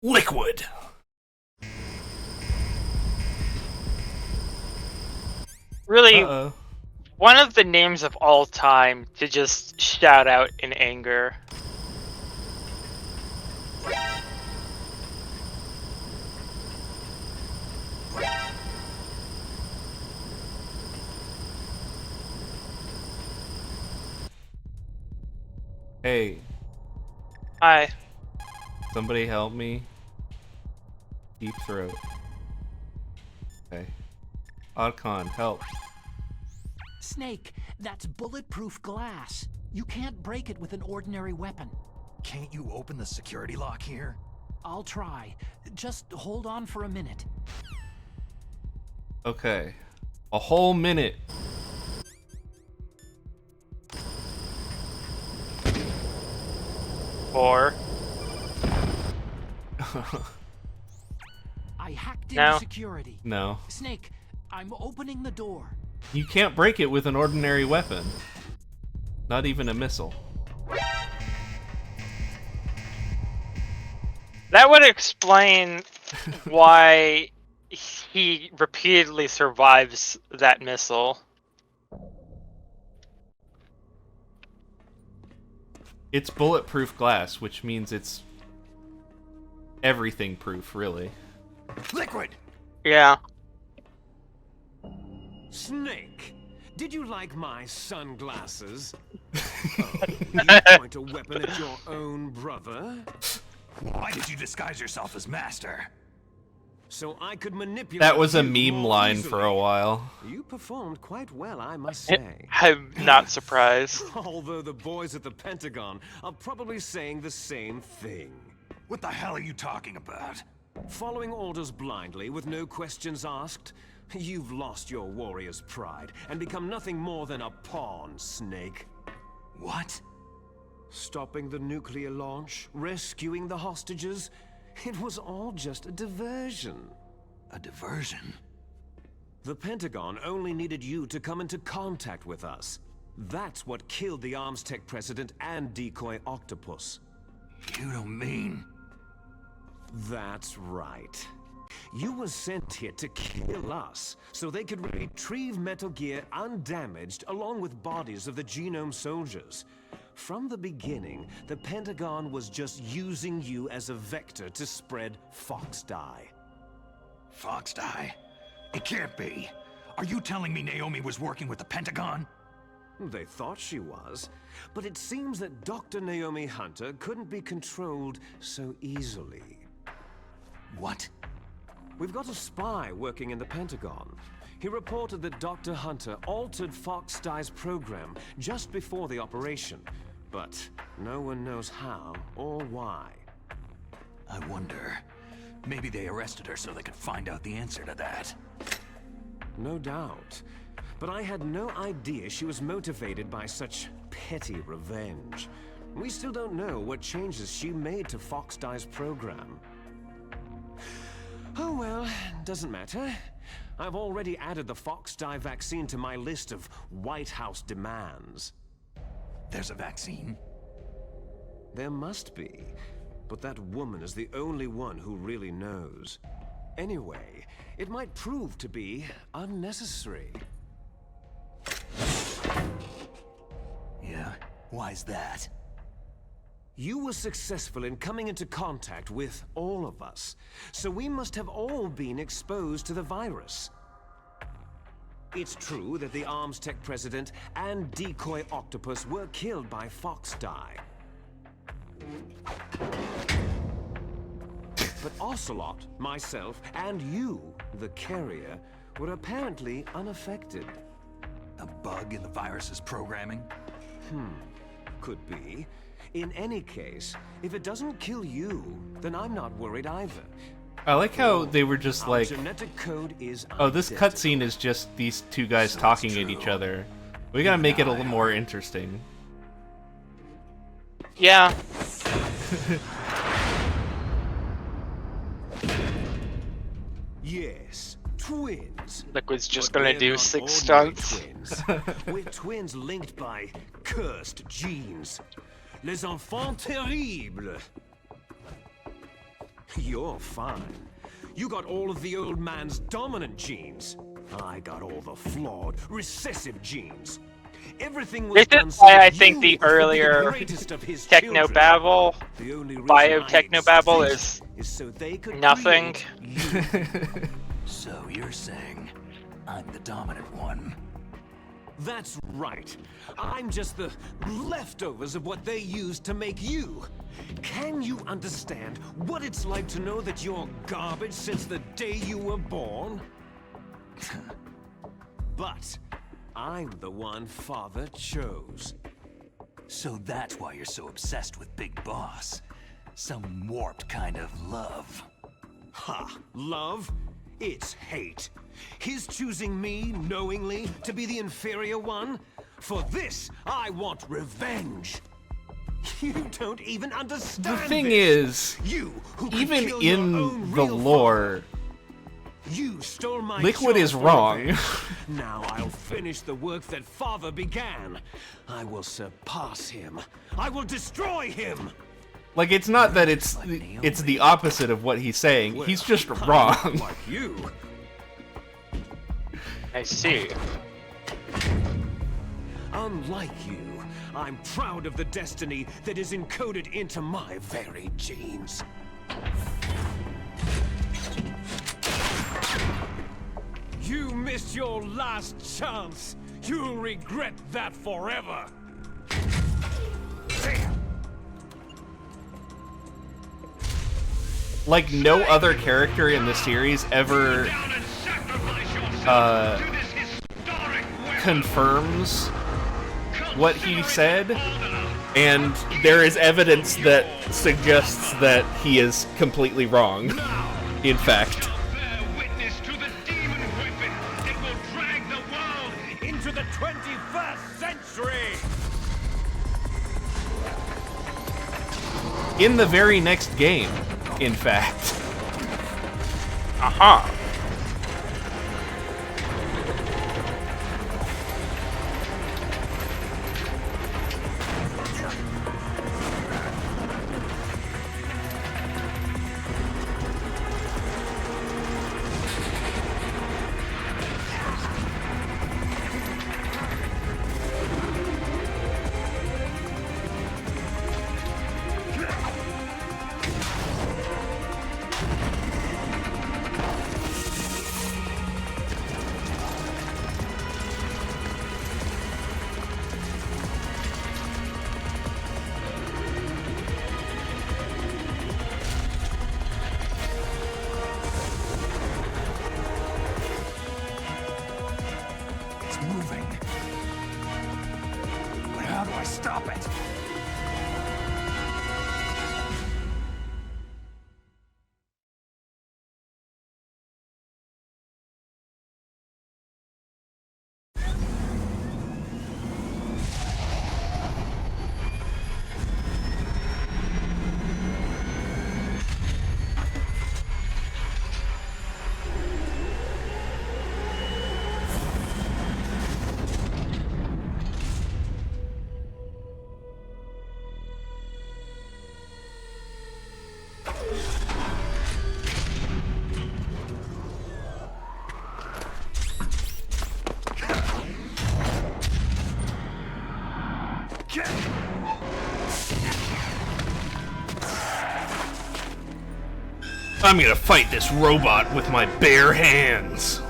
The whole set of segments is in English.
Liquid. Really, Uh-oh. one of the names of all time to just shout out in anger. Hey, Hi. somebody help me. Deep throat. Okay. Oddcon, help. Snake, that's bulletproof glass. You can't break it with an ordinary weapon. Can't you open the security lock here? I'll try. Just hold on for a minute. Okay. A whole minute. Or I hacked into No. security. No. Snake, I'm opening the door. You can't break it with an ordinary weapon. Not even a missile. that would explain why he repeatedly survives that missile. It's bulletproof glass, which means it's everything proof, really. Liquid! Yeah. Snake, did you like my sunglasses? Oh, you point a weapon at your own brother? Why did you disguise yourself as master? So I could manipulate That was a you meme more line easily. for a while. You performed quite well, I must say. I'm not surprised. Although the boys at the Pentagon are probably saying the same thing. What the hell are you talking about? Following orders blindly with no questions asked, you've lost your warrior's pride and become nothing more than a pawn, Snake. What? Stopping the nuclear launch, rescuing the hostages, it was all just a diversion. A diversion? The Pentagon only needed you to come into contact with us. That's what killed the Arms Tech president and decoy octopus. You don't mean... That's right. You were sent here to kill us, so they could retrieve Metal Gear undamaged along with bodies of the Genome soldiers. From the beginning, the Pentagon was just using you as a vector to spread Fox Dye. Fox Dye? It can't be. Are you telling me Naomi was working with the Pentagon? They thought she was, but it seems that Dr. Naomi Hunter couldn't be controlled so easily. What? We've got a spy working in the Pentagon. He reported that Dr. Hunter altered Fox Dye's program just before the operation, but no one knows how or why. I wonder... Maybe they arrested her so they could find out the answer to that. No doubt. But I had no idea she was motivated by such petty revenge. We still don't know what changes she made to Fox Dye's program. Oh well, doesn't matter. I've already added the Fox Dye vaccine to my list of White House demands. There's a vaccine? There must be, but that woman is the only one who really knows. Anyway, it might prove to be unnecessary. Yeah? Why's that? You were successful in coming into contact with all of us, so we must have all been exposed to the virus. It's true that the Arms Tech president and decoy octopus were killed by Fox Dye. But Ocelot, myself, and you, the carrier, were apparently unaffected. A bug in the virus's programming? Could be. In any case, if it doesn't kill you, then I'm not worried either. I like how they were just Our like, genetic code is oh, this identical. cutscene is just these two guys So talking it's at each true. other. We gotta make it a little more interesting. Yeah. Yes, twins. Liquid's just But gonna we're do not 6 ordinary stunts. Twins. We're twins linked by cursed genes. Les enfants terribles. You're fine. You got all of the old man's dominant genes. I got all the flawed, recessive genes. Everything was This done is so why I that think you the would be earlier greatest of his children. technobabble, The only reason biotechnobabble I is so they could nothing. create you. So you're saying I'm the dominant one? That's right. I'm just the leftovers of what they used to make you. Can you understand what it's like to know that you're garbage since the day you were born? But I'm the one Father chose. So that's why you're so obsessed with Big Boss. Some warped kind of love. Ha! Love? It's hate. His choosing me, knowingly, to be the inferior one? For this, I want revenge. You don't even understand The thing this. is, You who could even kill your in own the real lore, father. You stole my Liquid job is for wrong. revenge. Now I'll finish the work that Father began. I will surpass him. I will destroy him. like, it's not that it's the opposite of what he's saying. He's just I'm wrong. not like you. I see. Unlike you, I'm proud of the destiny that is encoded into my very genes. You missed your last chance. You'll regret that forever. Like, no other character in the series ever confirms what he said, and there is evidence that suggests that he is completely wrong, in fact. Bear witness to the demon weapon that will drag the world into the 21st century. In the very next game, in fact. Aha. It's moving. But how do I stop it? I'm gonna fight this robot with my bare hands.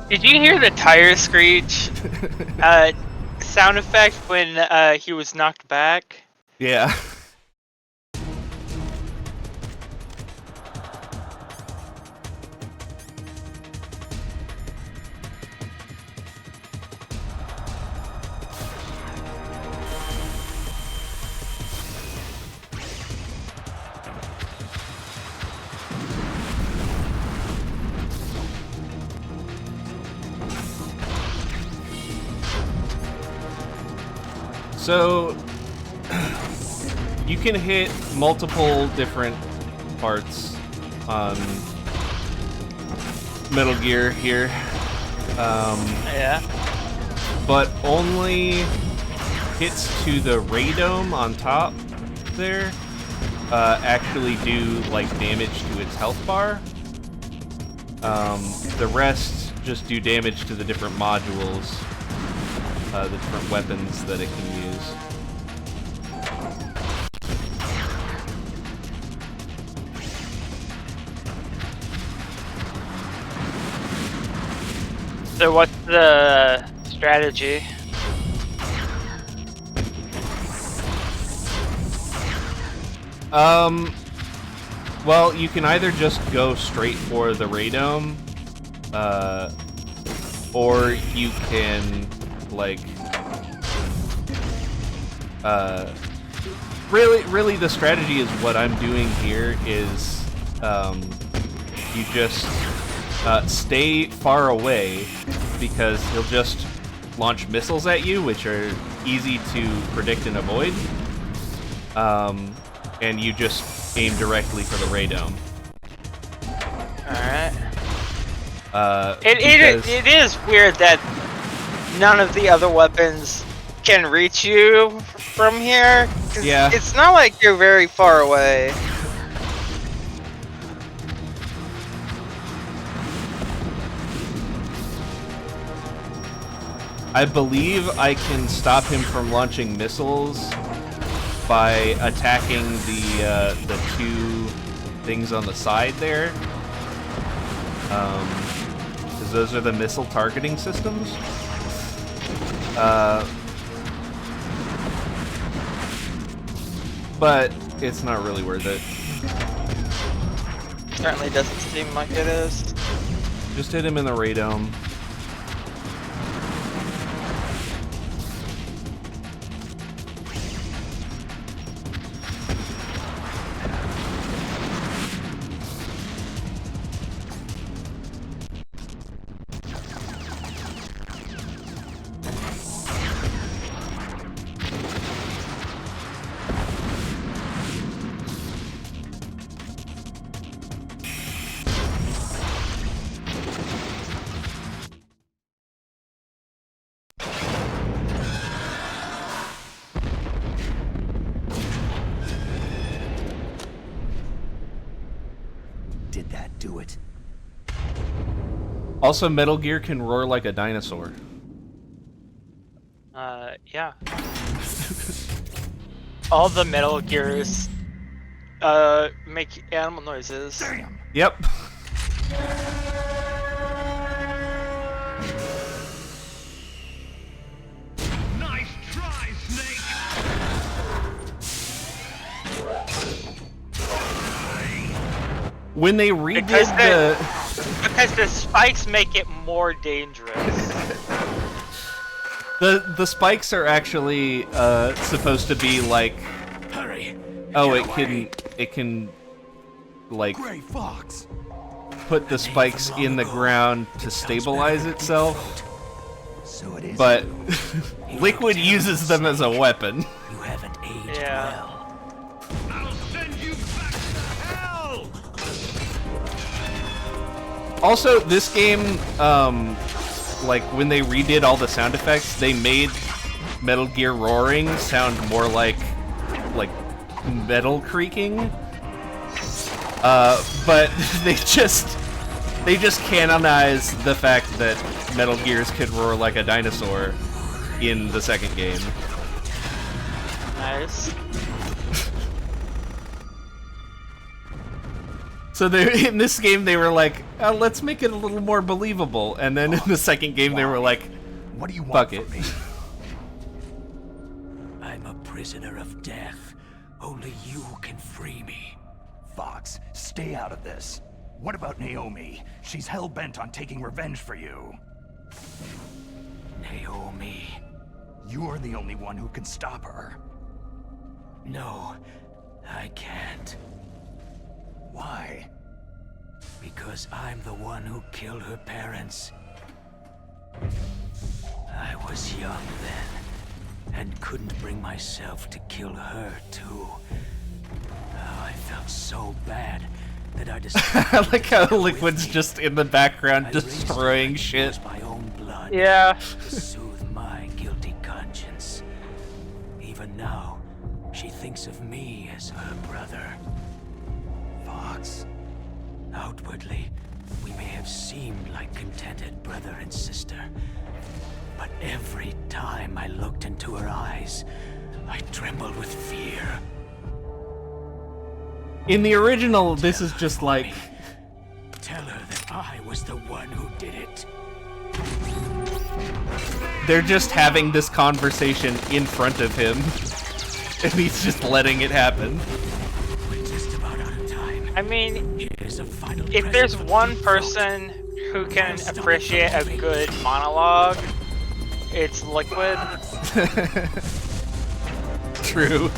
Did you hear the tire screech sound effect when he was knocked back? Yeah. So, you can hit multiple different parts on Metal Gear here, Yeah. but only hits to the radome on top there. actually do like damage to its health bar. The rest just do damage to the different modules, the different weapons that it can use. So what's the strategy? Well, you can either just go straight for the radome, or you can, like, really the strategy is what I'm doing here is, you just, stay far away, because he'll just launch missiles at you, which are easy to predict and avoid, and you just aim directly for the radome. Alright. It is weird that none of the other weapons can reach you from here. 'Cause yeah. It's not like you're very far away. I believe I can stop him from launching missiles by attacking the two things on the side there. Because those are the missile targeting systems. But it's not really worth it. Certainly doesn't seem like it is. Just hit him in the radome. Did that do it? Also, Metal Gear can roar like a dinosaur. Yeah. All the Metal Gears, make animal noises. Damn! Yep. Nice try, Snake! When they redid Because the spikes make it more dangerous. the spikes are actually supposed to be like, Hurry! oh, it can like Gray Fox! put the spikes in the ground to stabilize itself, So it is. but Liquid uses them as a weapon. You haven't aged Yeah. well. I'll send you back to hell! Also, this game, like when they redid all the sound effects, they made Metal Gear roaring sound more like metal creaking. But they just canonized the fact that Metal Gears could roar like a dinosaur in the second game. Nice. So in this game they were like, oh, let's make it a little more believable, and then in the second game they were like, What do you want fuck it. from me? I'm a prisoner of death. Only you can free me. Fox, stay out of this. What about Naomi? She's hell-bent on taking revenge for you. Naomi. You're the only one who can stop her. No, I can't. Why? Because I'm the one who killed her parents. I was young then, and couldn't bring myself to kill her too. Oh, I felt so bad that I decided. I like how Liquid's just in the background destroying shit. My own blood. Yeah. To soothe my guilty conscience. Even now, she thinks of me as her brother. once. Outwardly, we may have seemed like contented brother and sister. But every time I looked into her eyes, I trembled with fear. In the original, this is just like... Tell her that I was the one who did it. They're just having this conversation in front of him. And he's just letting it happen. We're just about out of time. I mean, Here's a final if there's present one for you person who can appreciate a good monologue, it's Liquid. True.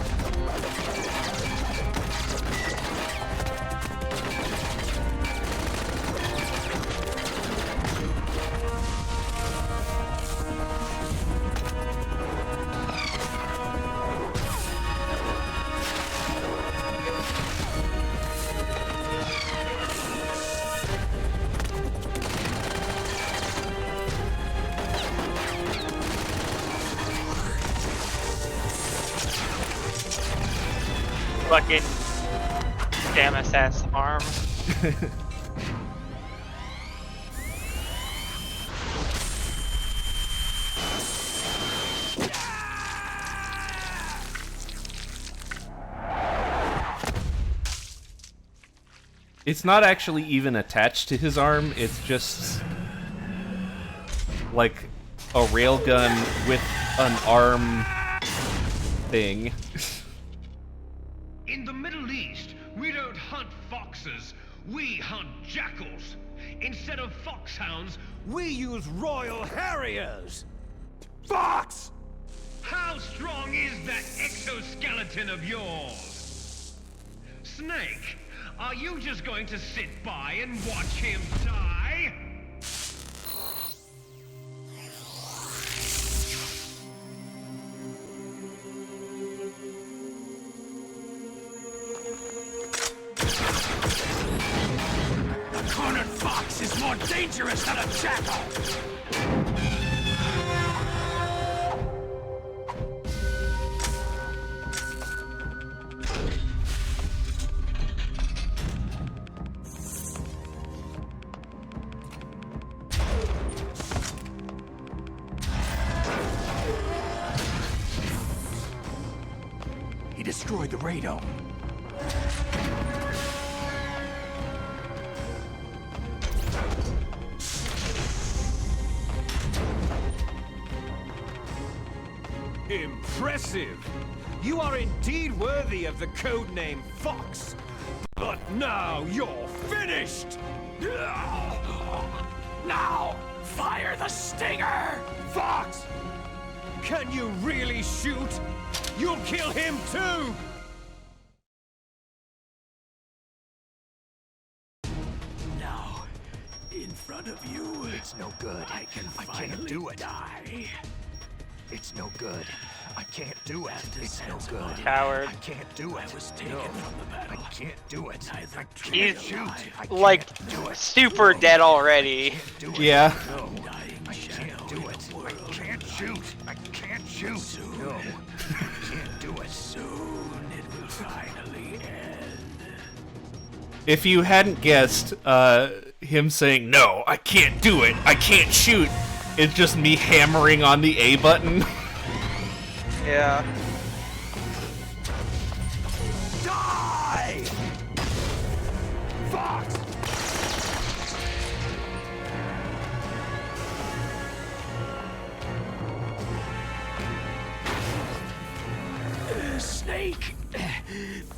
Fucking Damas ass arm. It's not actually even attached to his arm, it's just like a railgun with an arm thing. In the Middle East, we don't hunt foxes, we hunt jackals. Instead of foxhounds, We use Royal Harriers! Fox! how strong is that exoskeleton of yours? Snake, are you just going to sit by and watch him die? A cornered fox is more dangerous than a jackal! He destroyed the radome. Impressive! You are indeed worthy of the codename Fox. But now you're finished! Now, fire the stinger! Fox! Can you really shoot? You'll kill him too! Now, in front of you, it's no good. I can't do it. Die. It's no good. I can't do it. It's no good. Coward. I can't do it. I was taken No. from the battle. I can't do it. Neither I tree can't He's shoot. I like can't do it. super dead already. Do it. Yeah. No. dying I shadow can't do in it. the I world. can't shoot. I can't shoot. No. I can't do it. Soon it will finally end. If you hadn't guessed, him saying, "No, I can't do it, I can't shoot," it's just me hammering on the A button. Yeah. Die! Fox! Snake,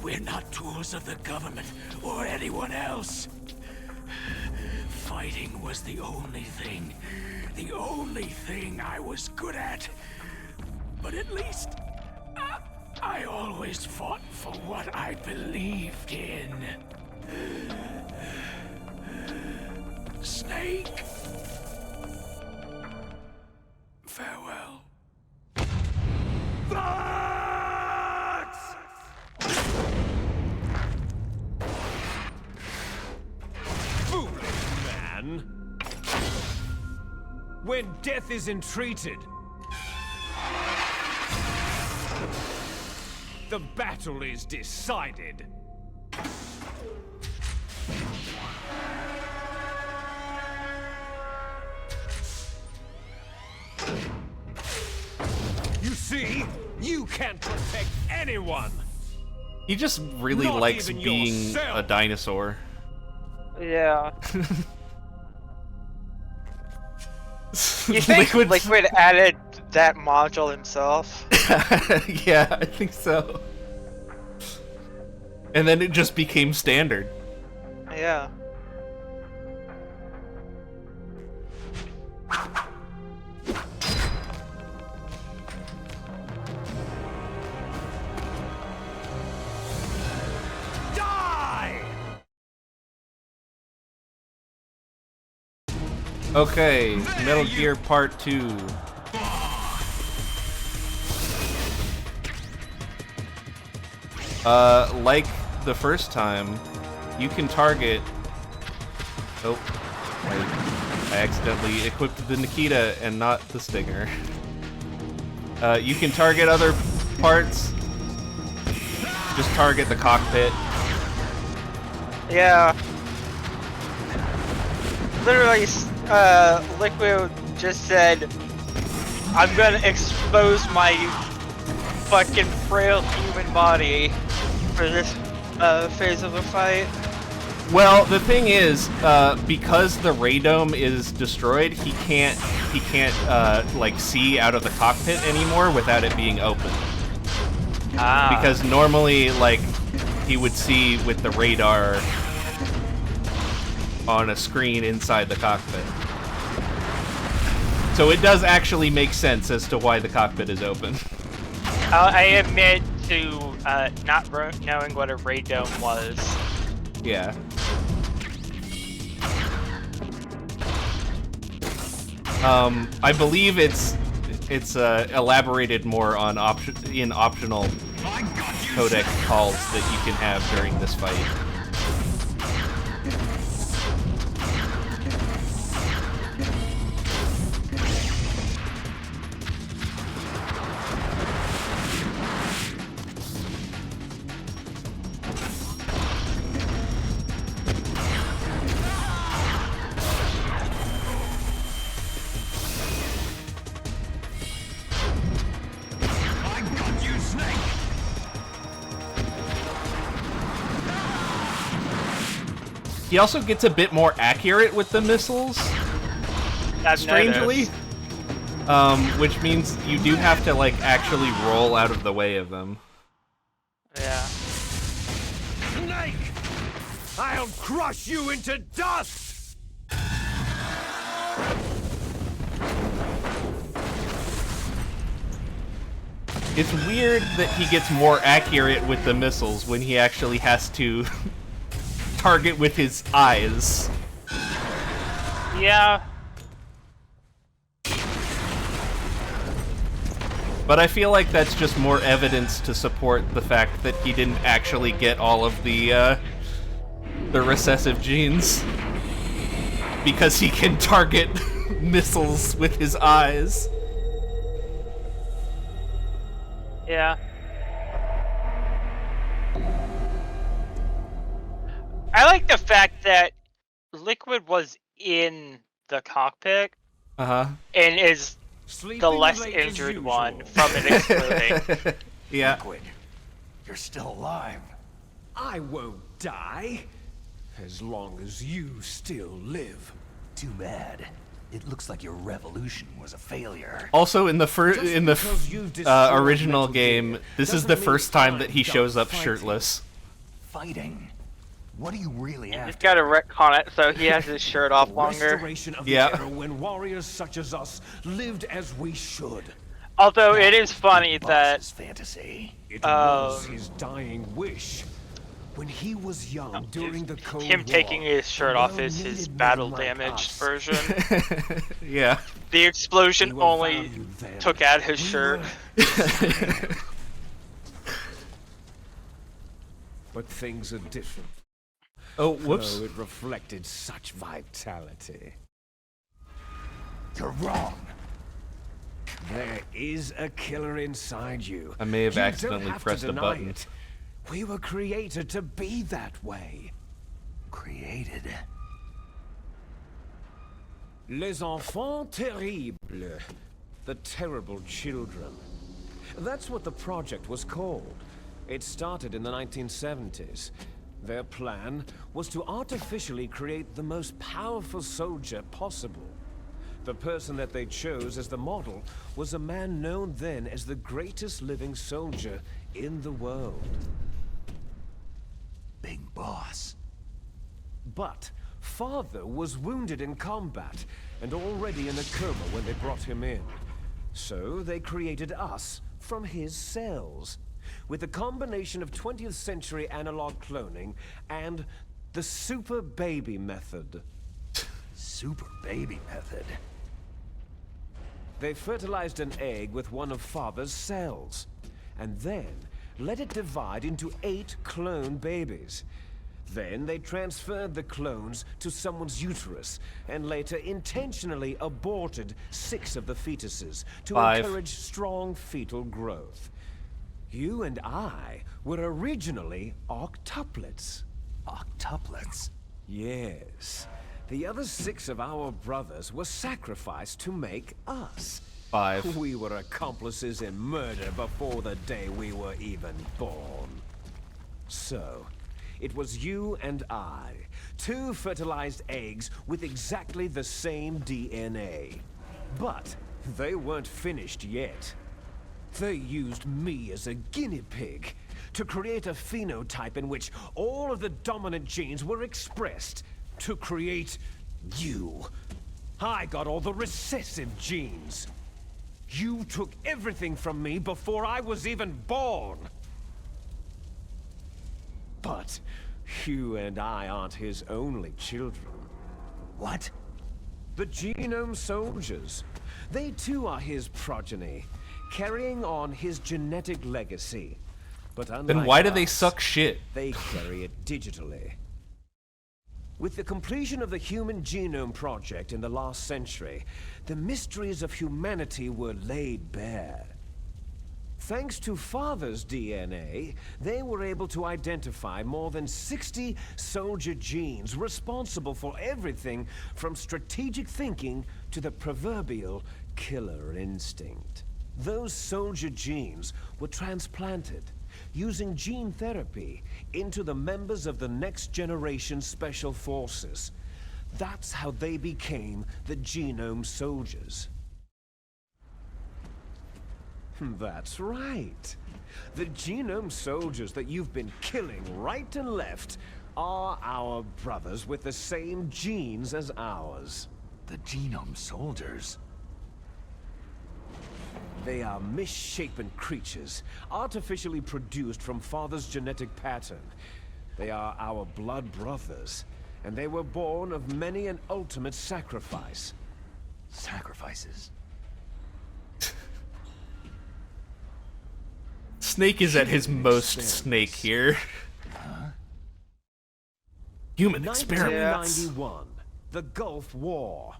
we're not tools of the government or anyone else. Fighting was the only thing I was good at. But at least, I always fought for what I believed in. Snake, farewell. Fox! Foolish man. When death is entreated, the battle is decided. can't protect anyone. He just really Not likes even being yourself. a dinosaur. Yeah. You think Liquid added that module himself? Yeah, I think so. And then it just became standard. Yeah. Die! Okay, Metal Gear Part 2. Like the first time, you can target... Oh, I accidentally equipped the Nikita and not the Stinger. You can target other parts. Just target the cockpit. Yeah. Literally, Liquid just said, I'm gonna expose my fucking frail human body for this phase of the fight. Well, the thing is, because the radome is destroyed, he can't like see out of the cockpit anymore without it being open. Ah. Because normally, like, he would see with the radar on a screen inside the cockpit. So it does actually make sense as to why the cockpit is open. I admit to not knowing what a radome was. Yeah. I believe it's elaborated more on in optional codec calls that you can have during this fight. He also gets a bit more accurate with the missiles, strangely. Which means you do have to, like, actually roll out of the way of them. Yeah. Snake! I'll crush you into dust! It's weird that he gets more accurate with the missiles when he actually has to target with his eyes. Yeah. But I feel like that's just more evidence to support the fact that he didn't actually get all of the recessive genes. Because he can target missiles with his eyes. Yeah. I like the fact that Liquid was in the cockpit Uh-huh. and is Sleeping the less late as injured usual. one from it exploding. Yeah. Liquid, you're still alive. I won't die, as long as you still live. Too bad. It looks like your revolution was a failure. Also, in the because you've destroyed original Metal game, Gear this is doesn't the mean first time that I'm he shows done up fighting. shirtless. Fighting? What are you really He's after? got to retcon it so he has his shirt off longer. Restoration of the Yeah. era when warriors such as us lived as we should. Although it is funny that Boss's fantasy. It was his dying wish. When he was young during the Cold him War, taking his shirt the off world is his needed men battle like damaged us. version. Yeah. The explosion We were only valued then. took out his We shirt. were. But things are different. Oh, whoops. Though it reflected such vitality. You're wrong. There is a killer inside you. I may have You don't accidentally have to pressed a deny button. it. We were created to be that way. Created. Les enfants terribles. The terrible children. That's what the project was called. It started in the 1970s. Their plan was to artificially create the most powerful soldier possible. The person that they chose as the model was a man known then as the greatest living soldier in the world. Big boss. But Father was wounded in combat and already in a coma when they brought him in. So they created us from his cells, with a combination of 20th century analog cloning and the super baby method. Super baby method. They fertilized an egg with one of Father's cells, and then let it divide into 8 clone babies. Then they transferred the clones to someone's uterus, and later intentionally aborted 6 of the fetuses to 5. encourage strong fetal growth. You and I were originally octuplets. Octuplets? Yes. The other 6 of our brothers were sacrificed to make us. 5. We were accomplices in murder before the day we were even born. So, it was you and I, 2 fertilized eggs with exactly the same DNA. But they weren't finished yet. They used me as a guinea pig to create a phenotype in which all of the dominant genes were expressed to create you. I got all the recessive genes. You took everything from me before I was even born. But you and I aren't his only children. What? The Genome Soldiers. They too are his progeny, carrying on his genetic legacy. But Then unlike why do they us, suck shit? they carry it digitally. With the completion of the Human Genome Project in the last century, the mysteries of humanity were laid bare. Thanks to Father's DNA, they were able to identify more than 60 soldier genes responsible for everything from strategic thinking to the proverbial killer instinct. Those soldier genes were transplanted using gene therapy into the members of the next generation special forces. That's how they became the Genome Soldiers. That's right. The Genome Soldiers that you've been killing right and left are our brothers with the same genes as ours. The Genome Soldiers? They are misshapen creatures, artificially produced from Father's genetic pattern. They are our blood brothers, and they were born of many an ultimate sacrifice. Sacrifices? Snake is at his most snake here. Human experiments. 1991, the Gulf War.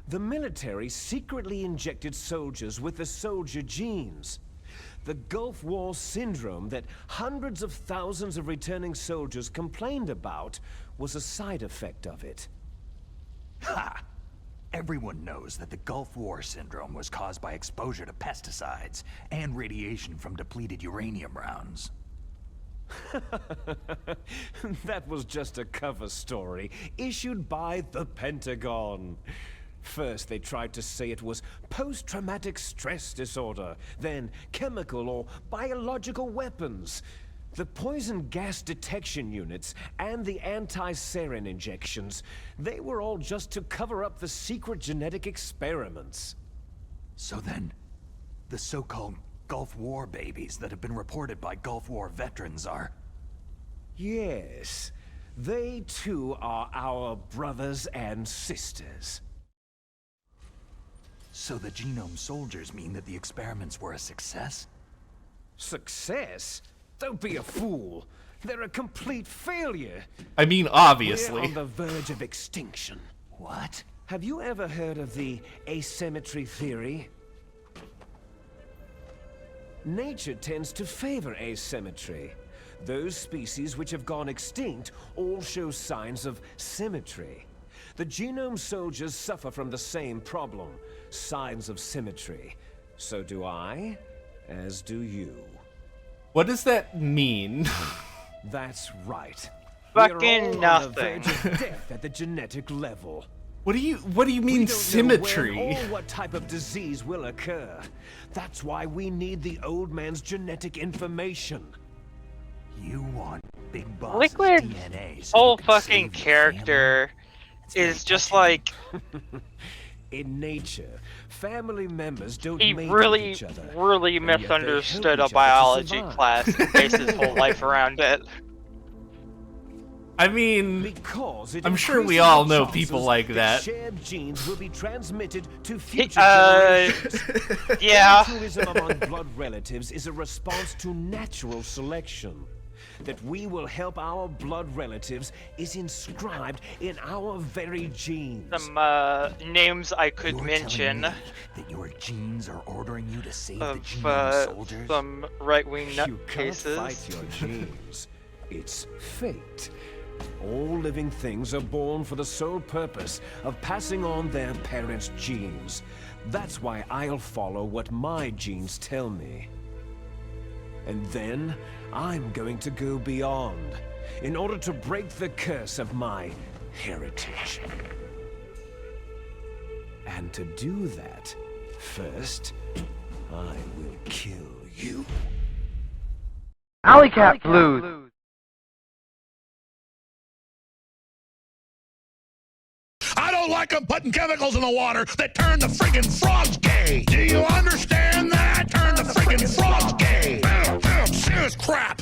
The military secretly injected soldiers with the soldier genes. The Gulf War syndrome that hundreds of thousands of returning soldiers complained about was a side effect of it. Ha! Everyone knows that the Gulf War syndrome was caused by exposure to pesticides and radiation from depleted uranium rounds. That was just a cover story issued by the Pentagon. First, they tried to say it was post-traumatic stress disorder, then chemical or biological weapons. The poison gas detection units and the anti-sarin injections, they were all just to cover up the secret genetic experiments. So then, the so-called Gulf War babies that have been reported by Gulf War veterans are... Yes, they too are our brothers and sisters. So the Genome Soldiers mean that the experiments were a success? Success? Don't be a fool. They're a complete failure. I mean, We're obviously. on the verge of extinction. What? Have you ever heard of the asymmetry theory? Nature tends to favor asymmetry. Those species which have gone extinct all show signs of symmetry. The Genome Soldiers suffer from the same problem, signs of symmetry. So do I, as do you. What does that mean? That's right. Fucking We're all on the nothing. verge of death at the genetic level. What do you We mean don't know symmetry? when or what type of disease will occur. That's why we need the old man's genetic information. You want Big Boss's Liquid's DNA so whole you can fucking save your character family? is just like In nature, family members don't he mate really, with each other. really and yet they misunderstood help a each other to biology survive. class and based his whole life around it. I mean, Because it I'm sure we increases all the know chances people like that. Shared genes will be transmitted to future Uh, generations. yeah. Altruism among blood relatives is a response to natural selection. That we will help our blood relatives is inscribed in our very genes. Some names I could You're mention telling me that your genes are ordering you to save the of genome soldiers? some right-wing You can't nutcases. fight your genes. It's fate. All living things are born for the sole purpose of passing on their parents' genes. That's why I'll follow what my genes tell me. And then, I'm going to go beyond, in order to break the curse of my heritage. And to do that, first, I will kill you. Alley Cat Blues. I don't like them putting chemicals in the water that turn the friggin' frogs gay. Do you understand that? Turn the friggin' frogs gay. Serious crap.